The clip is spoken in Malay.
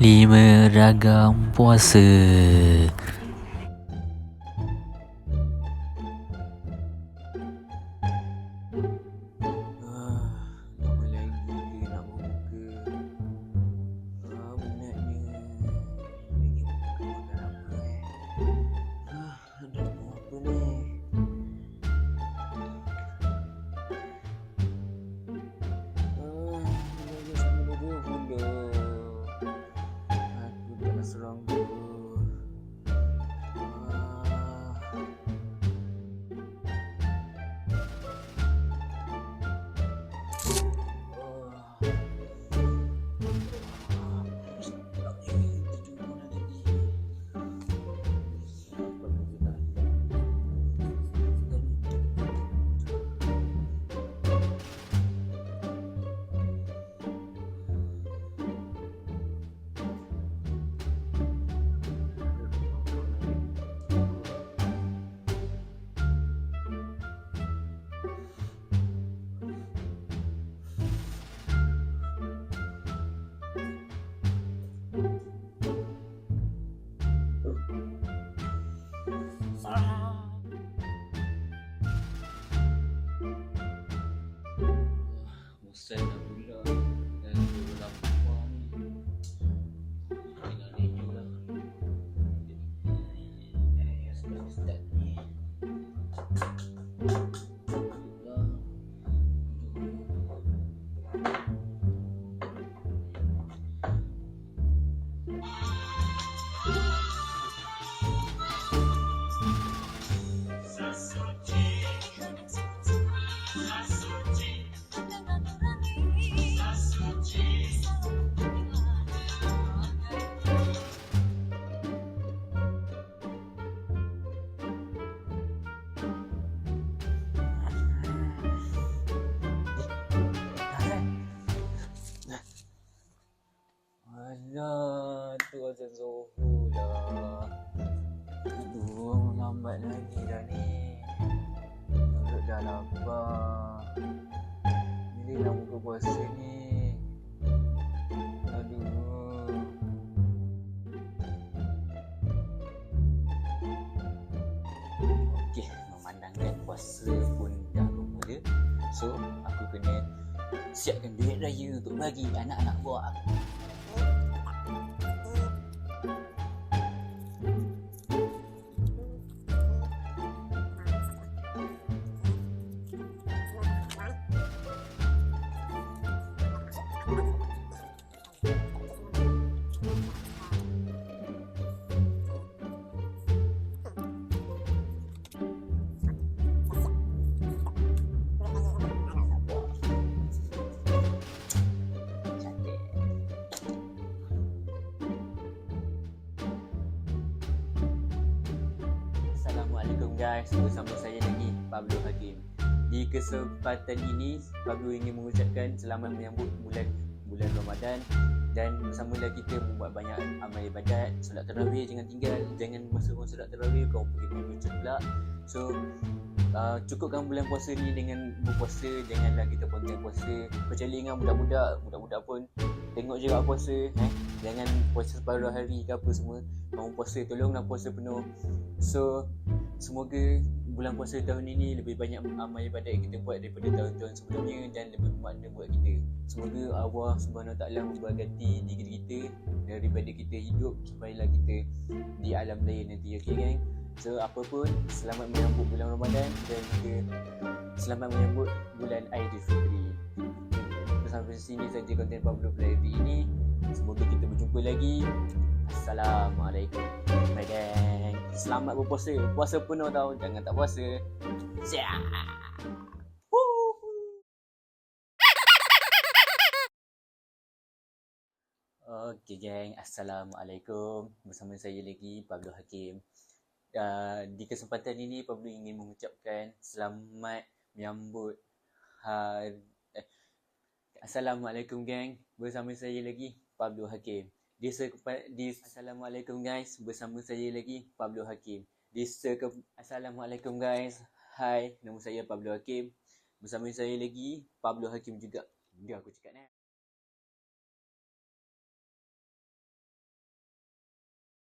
5 ragam puasa. Lama lagi ke nak berbuka. Penatnya. Lagi buka makan apa Nak buat apa ni? Lagi 10 pula. Aku tak nak serang tu. Bosan dah pula. Dah lapar ni. Tengok video lah. Start ni. Alah, tu azan Zuhur lah. Aduh, lambat lagi dah ni. Perut dah lapar. Bila nak buka puasa ni? Aduh. Okey, memandangkan puasa pun dah bermula. So, aku kena siapkan duit raya untuk bagi anak-anak buah aku. Assalamualaikum guys, bersama saya lagi Pablo Hakim. Di kesempatan ini, Pablo ingin mengucapkan selamat menyambut bulan Ramadan dan bersamalah kita membuat banyak amal ibadat. Solat tarawih jangan tinggal, jangan masa kau solat tarawih kau pergi main buncit pula. So cukupkan bulan puasa ni dengan berpuasa, janganlah kita pontian puasa. Kecuali dengan budak-budak pun tengok je kat puasa, jangan puasa separuh hari ke apa semua. Kamu puasa, tolonglah puasa penuh. So semoga bulan puasa tahun ini lebih banyak amal ibadat yang kita buat daripada tahun-tahun sebelumnya dan lebih bermakna buat kita. Semoga Allah Subhanahu Wa Taala memberkati diri kita daripada kita hidup supayalah kita di alam lain nanti. Okey gang. So apa pun, selamat menyambut bulan Ramadan dan juga selamat menyambut bulan Aidilfitri. Sampai sini saja konten Pablo Play hari ini. Semoga kita berjumpa lagi. Assalamualaikum. Bye gang. Selamat berpuasa. Puasa penuh tau. Jangan tak puasa. Okay gang. Assalamualaikum. Bersama saya lagi Pablo Hakim. Di kesempatan ini Pablo ingin mengucapkan selamat menyambut hari Assalamualaikum gang. Bersama saya lagi Pablo Hakim. Assalamualaikum guys. Bersama saya lagi Pablo Hakim. Assalamualaikum guys. Hai, nama saya Pablo Hakim. Bersama saya lagi Pablo Hakim juga. Dia aku cakap ni.